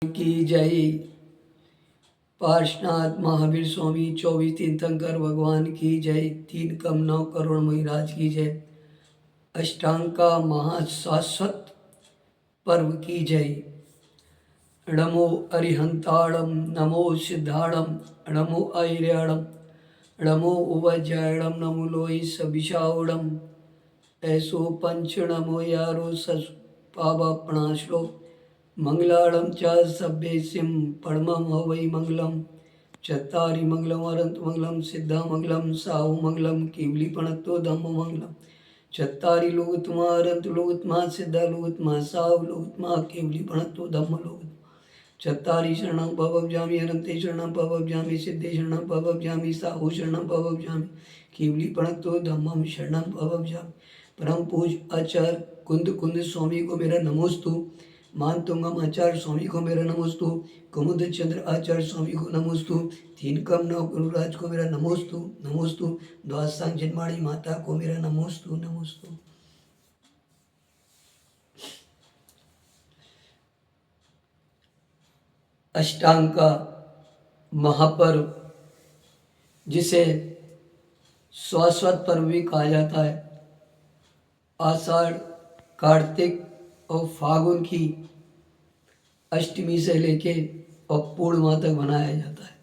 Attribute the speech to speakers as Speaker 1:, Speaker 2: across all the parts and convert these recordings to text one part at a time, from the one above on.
Speaker 1: की जय। पार्श्वनाथ महावीर स्वामी 24 तीर्थंकर भगवान की जय। 3 कम 9 करोड़ महाराज की जय। अष्टांग का महाशाश्वत पर्व की जय। नमो अरिहंताड़म, नमो सिद्धाड़म, नमो ऐर्याड़म, नमो उवज्जायड़म, नमो लोई सबिशाउड़म। ऐसो पंच नमो यारो सस पावा प्रणाश्लो मंगलाड़म च सभ्यसिम परमम हवै मंगलम। चत्तारि मंगलम अरंत मंगलम सिद्धा मंगलम साहु मंगलम केवली पणत्तो धम्म मंगलम। चत्तारि लोगोत्तमा अरंत लोगोत्तमा सिद्धा लोगोत्तमा साहु लोगोत्तमा केवली पणत्तो धम्म लोगोत्तमा। चत्तारि शरणं भवभजामि अनन्ते शरणं भवभजामि सिद्धे शरणं भवभजामि साहु शरणं भवभजामि केवली पणत्तो धम्मं शरणं भवभजामि। परम पूज आचार्य कुंद कुंद स्वामी को मेरा नमोस्तु। मान तुंगम आचार्य स्वामी को मेरा नमोस्तु। कुमुद चंद्र आचार्य स्वामी को नमोस्तु। 3 कम 9 गुरुराज को मेरा नमोस्तु नमोस्तु। द्वादशांग जन्माणी माता को मेरा नमोस्तु नमोस्तु। अष्टांग का महापर्व, जिसे शाश्वत पर्व भी कहा जाता है, आषाढ़, कार्तिक और फागुन की अष्टमी से लेके और पूर्णिमा तक मनाया जाता है।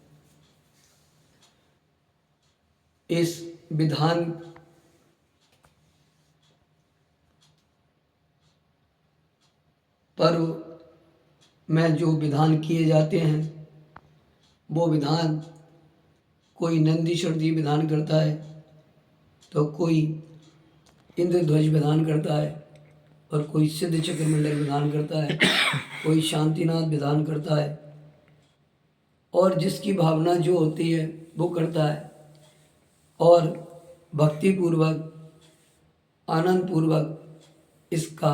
Speaker 1: इस विधान पर्व में जो विधान किए जाते हैं, वो विधान कोई नंदीश्वर जी विधान करता है, तो कोई इंद्रध्वज विधान करता है, और कोई सिद्ध चक्र मंडल विधान करता है, कोई शांतिनाथ विधान करता है, और जिसकी भावना जो होती है वो करता है। और भक्ति पूर्वक, आनंद पूर्वक इसका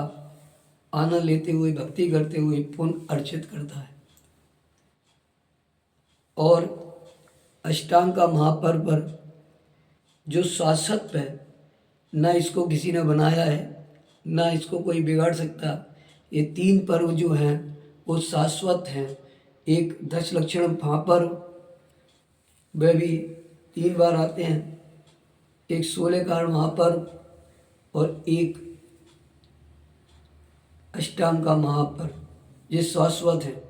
Speaker 1: आनंद लेते हुए, भक्ति करते हुए पुण्य अर्चित करता है। और अष्टांग का महापर्व पर जो शाश्वत है, न इसको किसी ने बनाया है, ना इसको कोई बिगाड़ सकता। ये 3 पर्व जो हैं वो शाश्वत हैं। एक दशलक्षण महापर्व, वे भी 3 बार आते हैं। एक 16 कारण महापर्व और एक अष्टांग का महापर्व, ये शाश्वत है।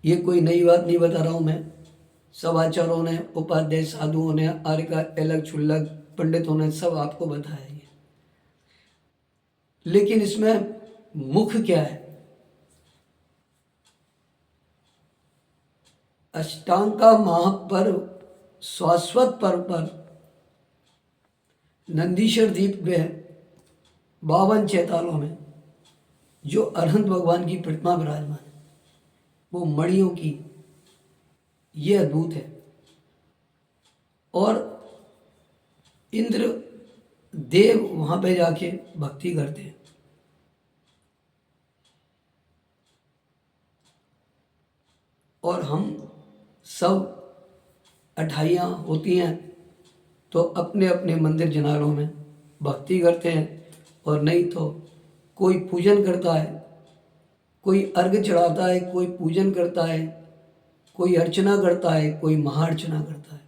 Speaker 1: ये कोई नई बात नहीं बता रहा हूँ मैं। सब आचार्यों ने, उपाध्याय साधुओं ने, आर्य का अलग छुल्लक पंडितों ने सब आपको बताया है। लेकिन इसमें मुख्य क्या है? अष्टांग का महापर्व शाश्वत पर्व पर नंदीश्वर द्वीप में 52 चैतालों में जो अरहंत भगवान की प्रतिमा विराजमान है, वो मणियों की, ये अद्भुत है। और इंद्र देव वहां पे जाके भक्ति करते हैं। और हम सब 28 होती हैं तो अपने अपने मंदिर जनालों में भक्ति करते हैं। और नहीं तो कोई पूजन करता है, कोई अर्घ चढ़ाता है, कोई पूजन करता है, कोई अर्चना करता है, कोई महाअर्चना करता है,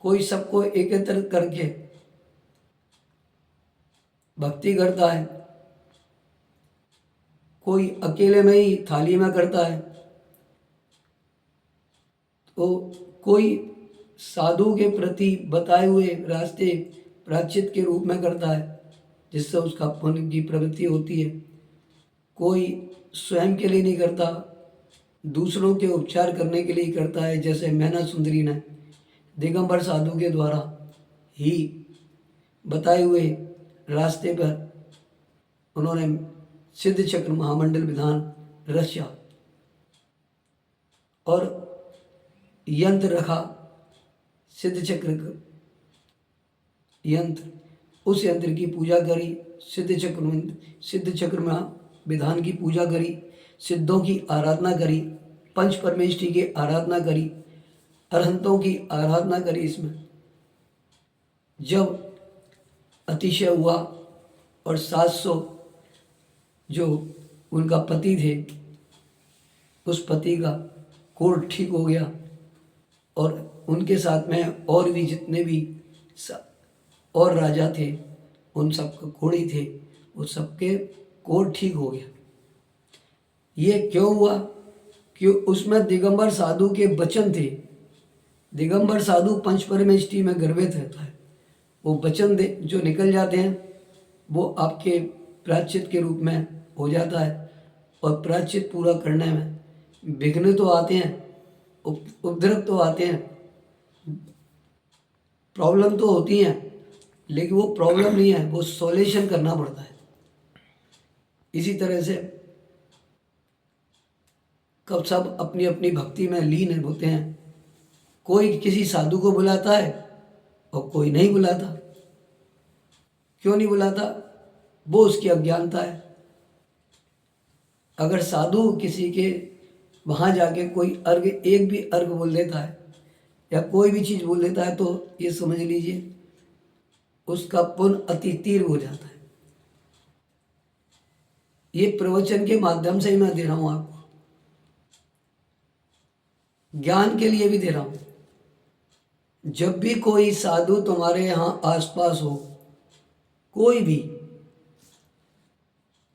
Speaker 1: कोई सबको एकत्रित करके भक्ति करता है, कोई अकेले में ही थाली में करता है, तो कोई साधु के प्रति बताए हुए रास्ते प्रायश्चित के रूप में करता है, जिससे उसका पुण्य की प्रवृत्ति होती है। कोई स्वयं के लिए नहीं करता, दूसरों के उपचार करने के लिए करता है। जैसे मैना सुंदरी ने दिगंबर साधु के द्वारा ही बताए हुए रास्ते पर उन्होंने सिद्ध चक्र महामंडल विधान रचा और यंत्र रखा, सिद्ध चक्र यंत्र, उस यंत्र की पूजा करी, सिद्ध चक्र में विधान की पूजा करी, सिद्धों की आराधना करी, पंच परमेष्ठी की आराधना करी, अरहंतों की आराधना करी। इसमें जब अतिशय हुआ और 700 जो उनका पति थे उस पति का कोढ़ ठीक हो गया और उनके साथ में और भी जितने भी और राजा थे, उन सबके कोढ़ी थे, वो सबके कोढ़ ठीक हो गया। ये क्यों हुआ? कि उसमें दिगंबर साधु के वचन थे। दिगंबर साधु पंच परमेष्टि में गर्भित रहता है। वो वचन दे जो निकल जाते हैं वो आपके प्रायश्चित के रूप में हो जाता है। और प्रायश्चित पूरा करने में विघ्न तो आते हैं, उपद्रव तो आते हैं, प्रॉब्लम तो होती हैं, लेकिन वो प्रॉब्लम नहीं है, वो सॉल्यूशन करना पड़ता है। इसी तरह से कब सब अपनी अपनी भक्ति में लीन होते हैं। कोई किसी साधु को बुलाता है और कोई नहीं बुलाता। क्यों नहीं बुलाता? वो उसकी अज्ञानता है। अगर साधु किसी के वहाँ जाके कोई अर्घ, एक भी अर्घ बोल देता है या कोई भी चीज़ बोल देता है तो ये समझ लीजिए उसका पुण्य अति तीव्र हो जाता है। ये प्रवचन के माध्यम से ही मैं दे रहा हूँ आपको, ज्ञान के लिए भी दे रहा हूँ। जब भी कोई साधु तुम्हारे यहाँ आसपास हो, कोई भी,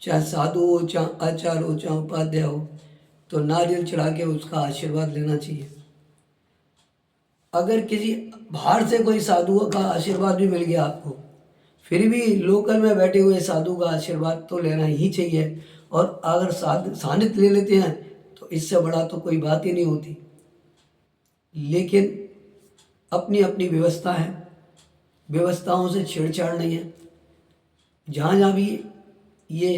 Speaker 1: चाहे साधु हो, चाहे आचार्य हो, चाहे उपाध्याय हो, तो नारियल चढ़ा के उसका आशीर्वाद लेना चाहिए। अगर किसी बाहर से कोई साधुओं का आशीर्वाद भी मिल गया आपको, फिर भी लोकल में बैठे हुए साधु का आशीर्वाद तो लेना ही चाहिए। और अगर सानिध्य ले लेते हैं तो इससे बड़ा तो कोई बात ही नहीं होती। लेकिन अपनी अपनी व्यवस्था है, व्यवस्थाओं से छेड़छाड़ नहीं है। जहाँ जहाँ भी ये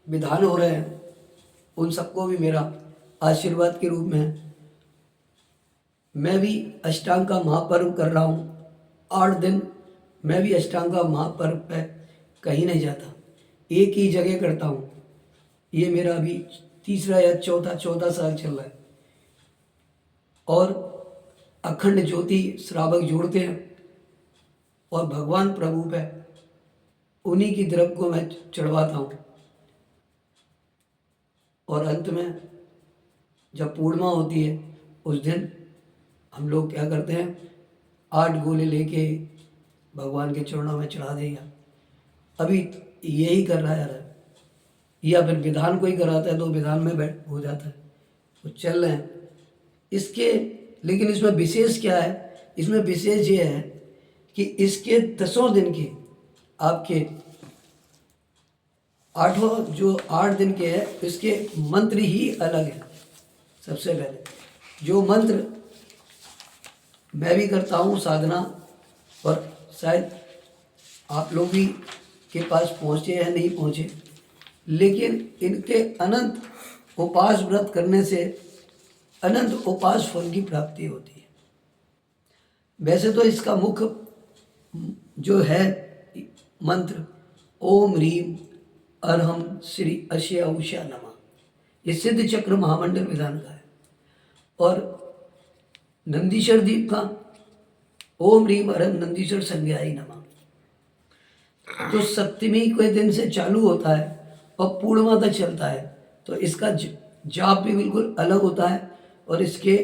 Speaker 1: विधान हो रहे हैं उन सबको भी मेरा आशीर्वाद के रूप में है। मैं भी अष्टांग का महापर्व कर रहा हूँ 8 दिन। मैं भी अष्टांग का महापर्व पे कहीं नहीं जाता, एक ही जगह करता हूँ। ये मेरा अभी तीसरा या चौथा साल चल रहा है। और अखंड ज्योति श्रावक जोड़ते हैं और भगवान प्रभु पे उन्हीं की द्रव्य को मैं चढ़वाता हूँ। और अंत में जब पूर्णिमा होती है उस दिन हम लोग क्या करते हैं, 8 गोले लेके भगवान के चरणों में चढ़ा देगा। अभी यही कर रहा है, या फिर विधान कोई कराता है तो विधान में बैठ हो जाता है, तो चल रहे हैं इसके। लेकिन इसमें विशेष क्या है? इसमें विशेष ये है कि इसके 10 दिन के आपके 8 दिन के है, इसके मंत्र ही अलग है। सबसे पहले जो मंत्र मैं भी करता हूँ साधना, और शायद आप लोग भी के पास पहुँचे या नहीं पहुँचे, लेकिन इनके अनंत उपास व्रत करने से अनंत उपास फल की प्राप्ति होती है। वैसे तो इसका मुख्य जो है मंत्र ओम ह्रीम अरहम श्री अश्य उषा नमः, ये सिद्ध चक्र महामंडल विधान का है। और नंदीश्वर दीप का ओम ह्रीम अरहम नंदीश्वर संज्ञाय नमः, तो सप्तमी के दिन से चालू होता है और पूर्णिमा तक चलता है। तो इसका जाप भी बिल्कुल अलग होता है और इसके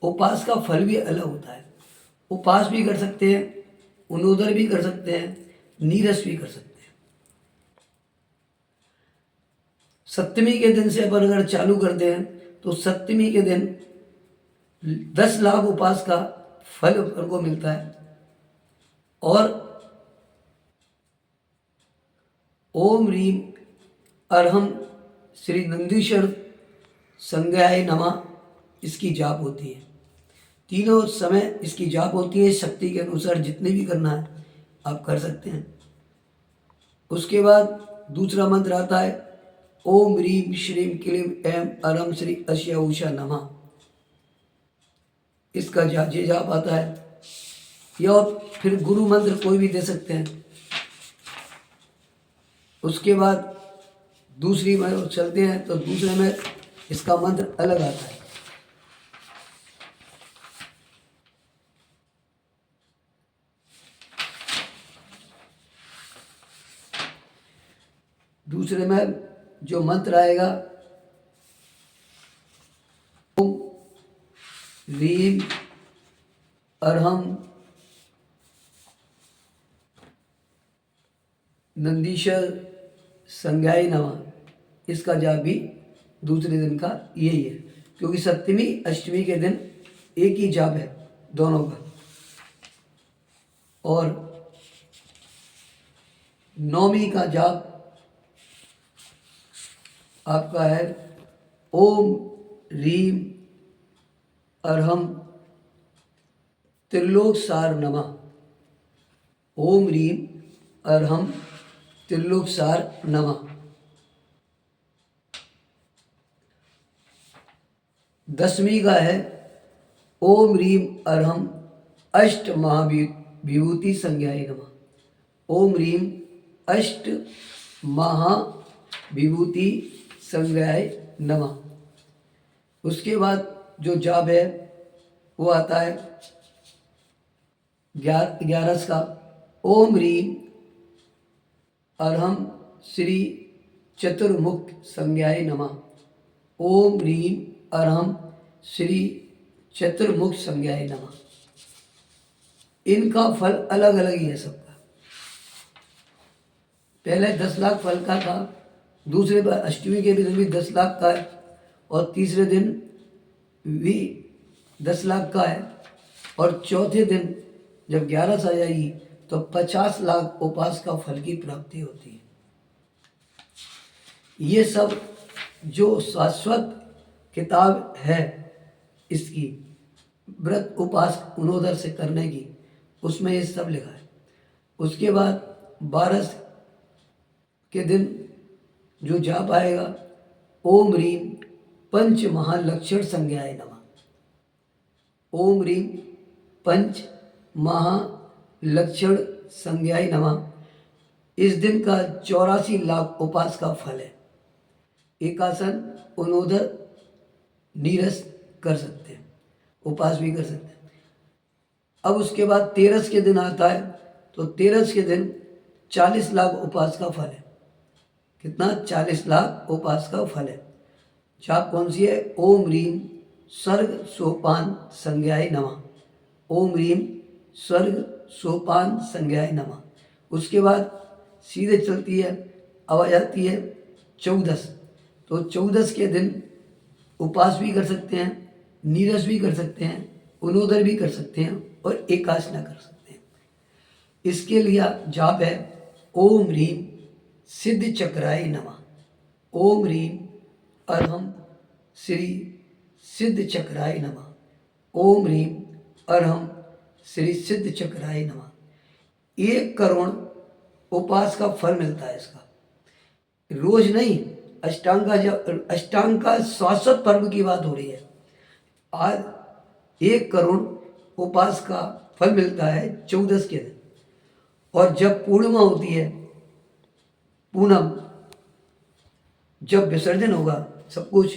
Speaker 1: उपास का फल भी अलग होता है। उपास भी कर सकते हैं, उनोदर भी कर सकते हैं, नीरस भी कर सकते हैं। सप्तमी के दिन से अपन अगर चालू करते हैं तो सप्तमी के दिन 10 लाख उपास का फल अपन को मिलता है। और ओम ह्रीम अरहम श्री नंदीश्वर संज्ञाय नमः इसकी जाप होती है। तीनों समय इसकी जाप होती है। शक्ति के अनुसार जितने भी करना है आप कर सकते हैं। उसके बाद दूसरा मंत्र आता है ओम ह्रीम श्रीम क्लीम एम अरम श्री अश्य उषा नमः, इसका ये जाप आता है। या फिर गुरु मंत्र कोई भी दे सकते हैं। उसके बाद दूसरी में चलते हैं तो दूसरे में इसका मंत्र अलग आता है। दूसरे में जो मंत्र आएगा रीम अरहम नंदीश्वर संज्ञाय नमः। इसका जाप भी दूसरे दिन का यही है, क्योंकि सप्तमी अष्टमी के दिन एक ही जाप है दोनों का। और नौमी का जाप आपका है ओम रीम अरहम त्रिलोक सार नमः। ओम रीम अरहम त्रिलोक सार नमः। दसवीं का है ओम रीम अरहम अष्ट महाविभूति संज्ञाय नमः। ओम रीम अष्ट महाविभूति संज्ञाय नमः। उसके बाद जो जाप है वो आता है 11 का ओम रीम अरहम श्री चतुर्मुख संज्ञाय नमः। ओम रीम अरहम श्री चतुर्मुख संज्ञाय नमः। इनका फल अलग अलग ही है सबका। पहले 10 लाख फल का था, दूसरे बार अष्टमी के दिन भी 10 लाख का है, और तीसरे दिन भी 10 लाख का है, और चौथे दिन जब 11 आ जाएगी तो 50 लाख उपास का फल की प्राप्ति होती है। ये सब जो शाश्वत किताब है इसकी व्रत उपास उनोदर से करने की, उसमें ये सब लिखा है। उसके बाद 12 के दिन जो जाप आएगा ओम रीम पंच महालक्षण संज्ञाय नमः। ओम रीम पंच महालक्षण संज्ञाय नमः। इस दिन का 84 लाख उपास का फल है। एकासन उनोदर नीरस कर सकते हैं, उपास भी कर सकते हैं। अब उसके बाद 13 के दिन आता है, तो 13 के दिन 40 लाख उपास का फल है। कितना? 40 लाख उपास का फल है। जाप कौन सी है? ओम रीम स्वर्ग सोपान संज्ञाय नमः। ओम रीम स्वर्ग सोपान संज्ञाय नमः। उसके बाद सीधे चलती है, अब आ जाती है 14। तो 14 के दिन उपास भी कर सकते हैं, नीरस भी कर सकते हैं, उनोदर भी कर सकते हैं, और एकासना कर सकते हैं। इसके लिए जाप है ओम रीम सिद्ध चक्राय नमः। ओम रीम अरहम श्री सिद्ध चक्राय नमः। ओम रीम अरहम श्री सिद्ध चक्राय नमः। 1 करोड़ उपास का फल मिलता है इसका। रोज नहीं, अष्टांग का शाश्वत पर्व की बात हो रही है। आज 1 करोड़ उपास का फल मिलता है 14 के दिन। और जब पूर्णिमा होती है, पूनम, जब विसर्जन होगा सब कुछ,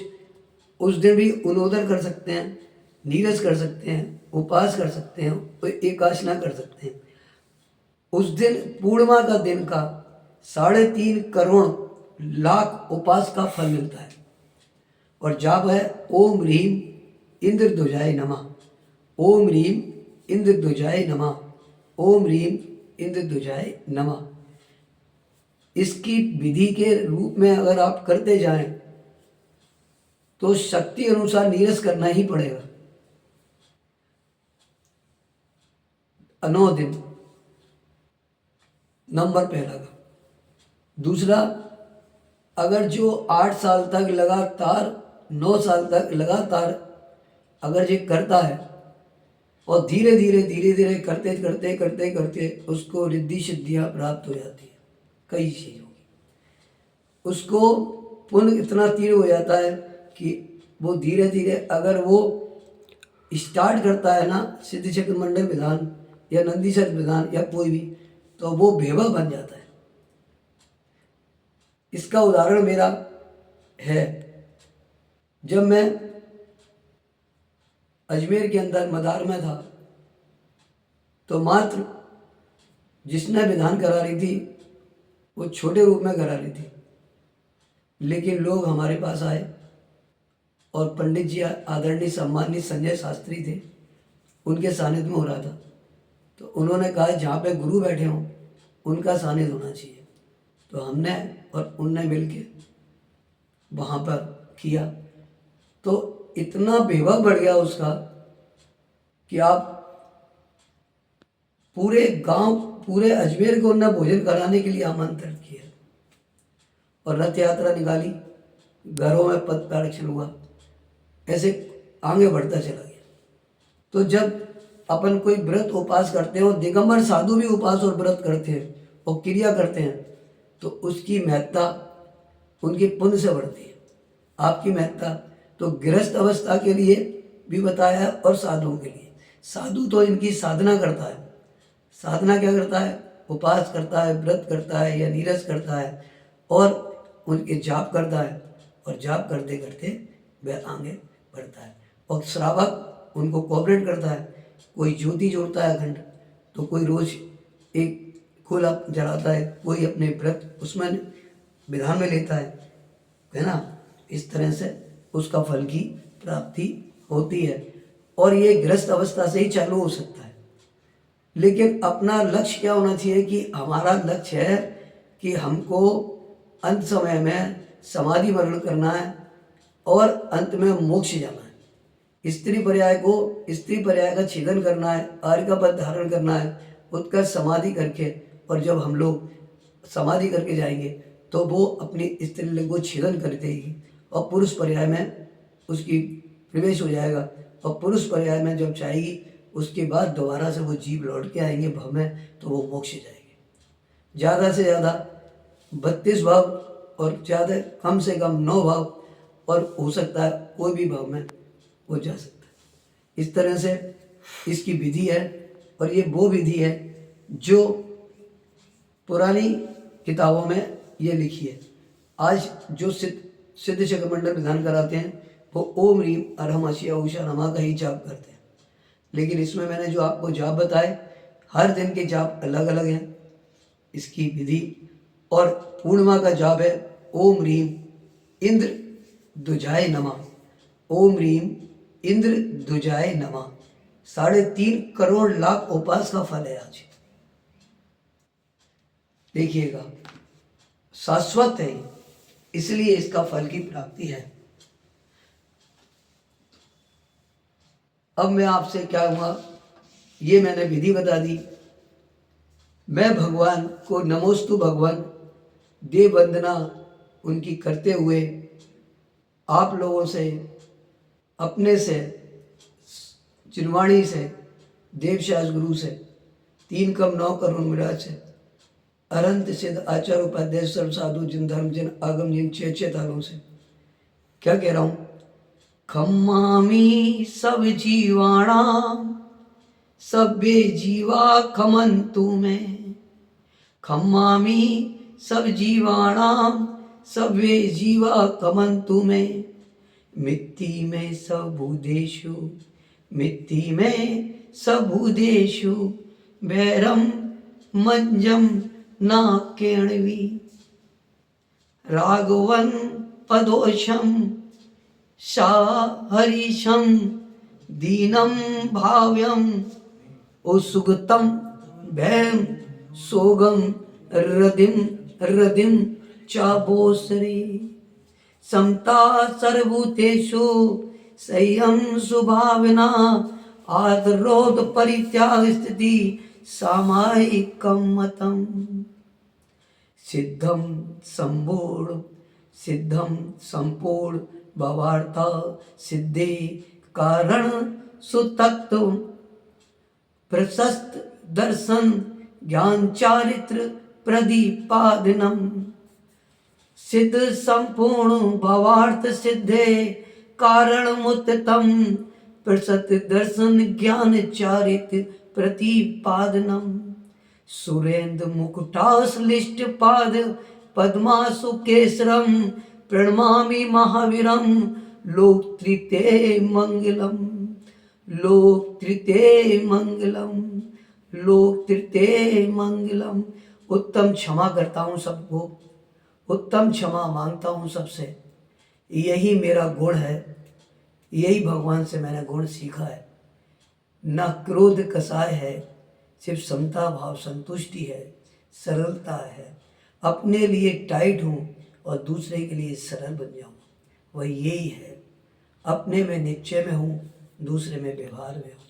Speaker 1: उस दिन भी उनोदर कर सकते हैं, नीरस कर सकते हैं, उपास कर सकते हैं, और एकासना कर सकते हैं। उस दिन पूर्णिमा का दिन का 3.5 करोड़ लाख उपास का फल मिलता है। और जाप है ओम रीम इंद्र ध्वजाय नमः। ओम रीम इंद्र ध्वजाय नमः। ओम रीम इंद्र ध्वजाय नमः। इसकी विधि के रूप में अगर आप करते जाएं तो शक्ति अनुसार नीरस करना ही पड़ेगा। 9 दिन नंबर पहला का। दूसरा, अगर जो 8 साल तक लगातार, 9 साल तक लगातार अगर ये करता है और धीरे धीरे करते करते करते करते उसको रिद्धि सिद्धियाँ प्राप्त हो जाती है, कई चीज़ों की। उसको पुण्य इतना तीव्र हो जाता है कि वो धीरे धीरे अगर वो स्टार्ट करता है ना सिद्धि चक्र मंडल विधान या नंदीश्वर विधान या कोई भी, तो वो भेवा बन जाता है। इसका उदाहरण मेरा है, जब मैं अजमेर के अंदर मदार में था तो मात्र जिसने विधान करा रही थी वो छोटे रूप में करा रही थी, लेकिन लोग हमारे पास आए और पंडित जी आदरणीय सम्मानित संजय शास्त्री थे, उनके सानिध्य में हो रहा था। तो उन्होंने कहा जहाँ पे गुरु बैठे हों उनका सानिध्य होना चाहिए। तो हमने और उनने मिलके वहाँ पर किया, तो इतना वैभव बढ़ गया उसका कि आप पूरे गांव, पूरे अजमेर को उन्हें भोजन कराने के लिए आमंत्रित किया और रथ यात्रा निकाली, घरों में पद प्रदक्षिण हुआ, ऐसे आगे बढ़ता चला गया। तो जब अपन कोई व्रत उपास करते हैं और दिगंबर साधु भी उपास और व्रत करते हैं और क्रिया करते हैं, तो उसकी महत्ता उनके पुण्य से बढ़ती है। आपकी महत्ता तो गृहस्थ अवस्था के लिए भी बताया है और साधुओं के लिए। साधु तो इनकी साधना करता है। साधना क्या करता है? उपास करता है, व्रत करता है या नीरस करता है और उनके जाप करता है, और जाप करते करते वह आगे बढ़ता है। और श्रावक उनको कोऑपरेट करता है, कोई ज्योति जोड़ता है अखंड, तो कोई रोज एक खोला जलाता है, कोई अपने व्रत उसमें विधान में लेता है ना। इस तरह से उसका फल की प्राप्ति होती है और ये गृहस्थ अवस्था से ही चालू हो सकता है। लेकिन अपना लक्ष्य क्या होना चाहिए कि हमारा लक्ष्य है कि हमको अंत समय में समाधि वर्ण करना है और अंत में मोक्ष जाना है। स्त्री पर्याय का छेदन करना है, आर्य का पद धारण करना है, उत्कर्ष समाधि करके, और जब हम लोग समाधि करके जाएंगे तो वो अपनी स्त्रीलिंग को छेदन कर देगी और पुरुष पर्याय में उसकी प्रवेश हो जाएगा, और पुरुष पर्याय में जब जाएगी उसके बाद दोबारा से वो जीव लौट के आएंगे भव में, तो वो मोक्ष जाएंगे। ज़्यादा से ज़्यादा 32 भाव और ज़्यादा कम से कम 9 भाव, और हो सकता है कोई भी भाव में वो जा सकता है। इस तरह से इसकी विधि है, और ये वो विधि है जो पुरानी किताबों में ये लिखी है। आज जो सिद्ध चक्रमंडल विधान कराते हैं वो ओम रीम अरहम अशिया उषा नमा का ही जाप करते हैं। लेकिन इसमें मैंने जो आपको जाप बताए, हर दिन के जाप अलग अलग हैं इसकी विधि। और पूर्णिमा का जाप है ओम रीम इंद्र दुजाय नमः, ओम रीम इंद्र दुजाय नमः। 3.5 करोड़ लाख उपास का फल है आज। देखिएगा, शाश्वत है, इसलिए इसका फल की प्राप्ति है। अब मैं आपसे क्या हुआ, ये मैंने विधि बता दी। मैं भगवान को नमोस्तु भगवान देव वंदना उनकी करते हुए आप लोगों से, अपने से, चिन्वाणी से, देवशास गुरु से, 3 कम 9 करोड़ मिराज से, अनंत सिद्ध आचार्य उपाध्याय सर्व साधु जिन धर्म जिन आगम जिन 6 तारों से क्या कह रहा हूँ। खम्मामी सब जीवाणाम सभ्य जीवा खमंतु में, खम्मामी सब जीवाणाम सभ्य जीवा खमंतु में, मिट्टी में सबूदेशु, मिट्टी में सबूदेशु, भैरम मंजम ना केणवी, राघवन पदोशम हरीशम दीनम भाव्यम सुगतम भैम सोगम रदिम चाबोसरे, समता सर्वभूतेषु संयम सुभावना, आदरोध परित्याग स्थिति सामायिकम मतम, सिद्धम संपूर्ण भावार्था सिद्धि कारण सुतत्व प्रशस्त दर्शन ज्ञान चारित्र प्रदीपादनम, सिद्ध संपूर्ण भावार्थ सिद्धे कारण मुत्तम प्रशस्त दर्शन ज्ञान चारित्र प्रतिपादनम, सुरेंद्र मुकुटाश्लिष्ट पाद पद्मासु केसरम प्रणमामि महावीरम, लोक तृतीय मंगलम, लोक तृतीय मंगलम, लोक तृतीय मंगलम। उत्तम क्षमा करता हूँ सबको, उत्तम क्षमा मांगता हूँ सबसे, यही मेरा गुण है यही भगवान से मैंने गुण सीखा है। न क्रोध कसाय है, सिर्फ समता भाव संतुष्टि है, सरलता है। अपने लिए टाइट हूँ और दूसरे के लिए सरल बन जाऊँ, वह यही है। अपने में निश्चय में हूँ, दूसरे में व्यवहार में हूँ,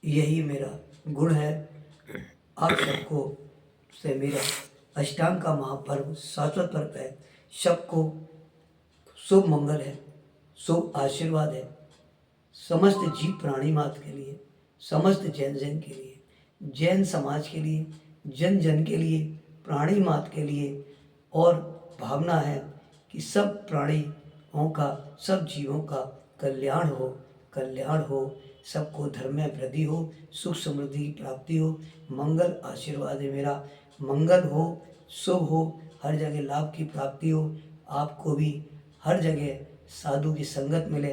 Speaker 1: यही मेरा गुण है। आप सबको से मेरा अष्टांग का महापर्व शाश्वत पर्व है। सबको शुभ मंगल है, शुभ आशीर्वाद है। समस्त जीव प्राणी मात्र के लिए, समस्त जैन जन के लिए, जैन समाज के लिए, जन जन के लिए, प्राणी मात्र के लिए। और भावना है कि सब प्राणियों का, सब जीवों का कल्याण हो, कल्याण हो। सबको धर्म में वृद्धि हो, सुख समृद्धि की प्राप्ति हो। मंगल आशीर्वाद है मेरा। मंगल हो, शुभ हो, हर जगह लाभ की प्राप्ति हो। आपको भी हर जगह साधु की संगत मिले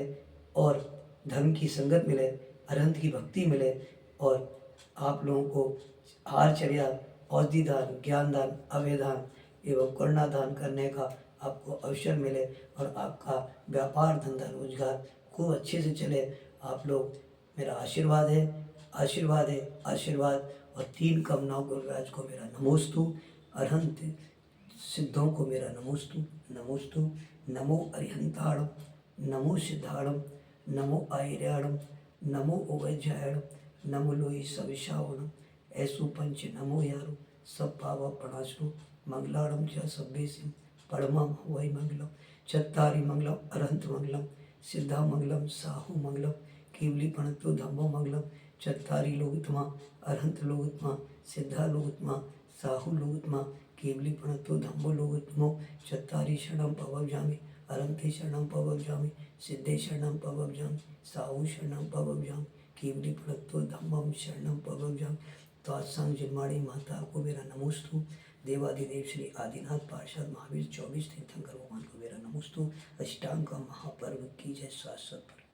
Speaker 1: और धर्म की संगत मिले, अरहंत की भक्ति मिले, और आप लोगों को आहारचर्या, औषधि दान, ज्ञान दान, अभय दान एवं करुणा दान करने का आपको अवसर मिले, और आपका व्यापार धंधा रोजगार खूब अच्छे से चले। आप लोग मेरा आशीर्वाद है, आशीर्वाद है, आशीर्वाद। और तीन कामनाओं गुरुराज को मेरा नमोस्तु, अरहंत सिद्धों को मेरा नमोस्तु, नमोस्तु। नमो अरिहंताणम, नमो सिद्धाणम, नमो आयर्याणम, नमो ओवैज्यायणम, नमो लोई सविशावणम। ऐसु पंच नमो यारो, सब पावा प्रणाशु, मंगलाणम च सभ्यसिम, परमम वै मंगलम। चत्तारि मंगलम अरहंत मंगलम, सिद्धा मंगलम साहु मंगलम, केवली प्रणतो धम्मो मंगलम। चत्तारि लोकोत्तमा, अरहंत लोकोत्तमा, सिद्धा लोकोत्तमा, साहु लोकोत्तमा, केवली प्रणतो धम्मो लोकोत्तमो। चत्तारि शरणं पवव्यामि, अरहंते शरणं पवव्यामि, सिद्धे शरणं पवव्यामि, साहु शरणं पवव्यामि, केवली प्रणतो धम्मं शरणं पवव्यामि। तो आज सांग जिनवाणी माता को मेरा नमोस्तु। देवाधिदेव श्री आदिनाथ पार्षद महावीर 24 तीर्थंकर भगवान को मेरा नमोस्तु। अष्टांग का महापर्व की जय, शाश्वत पर्व।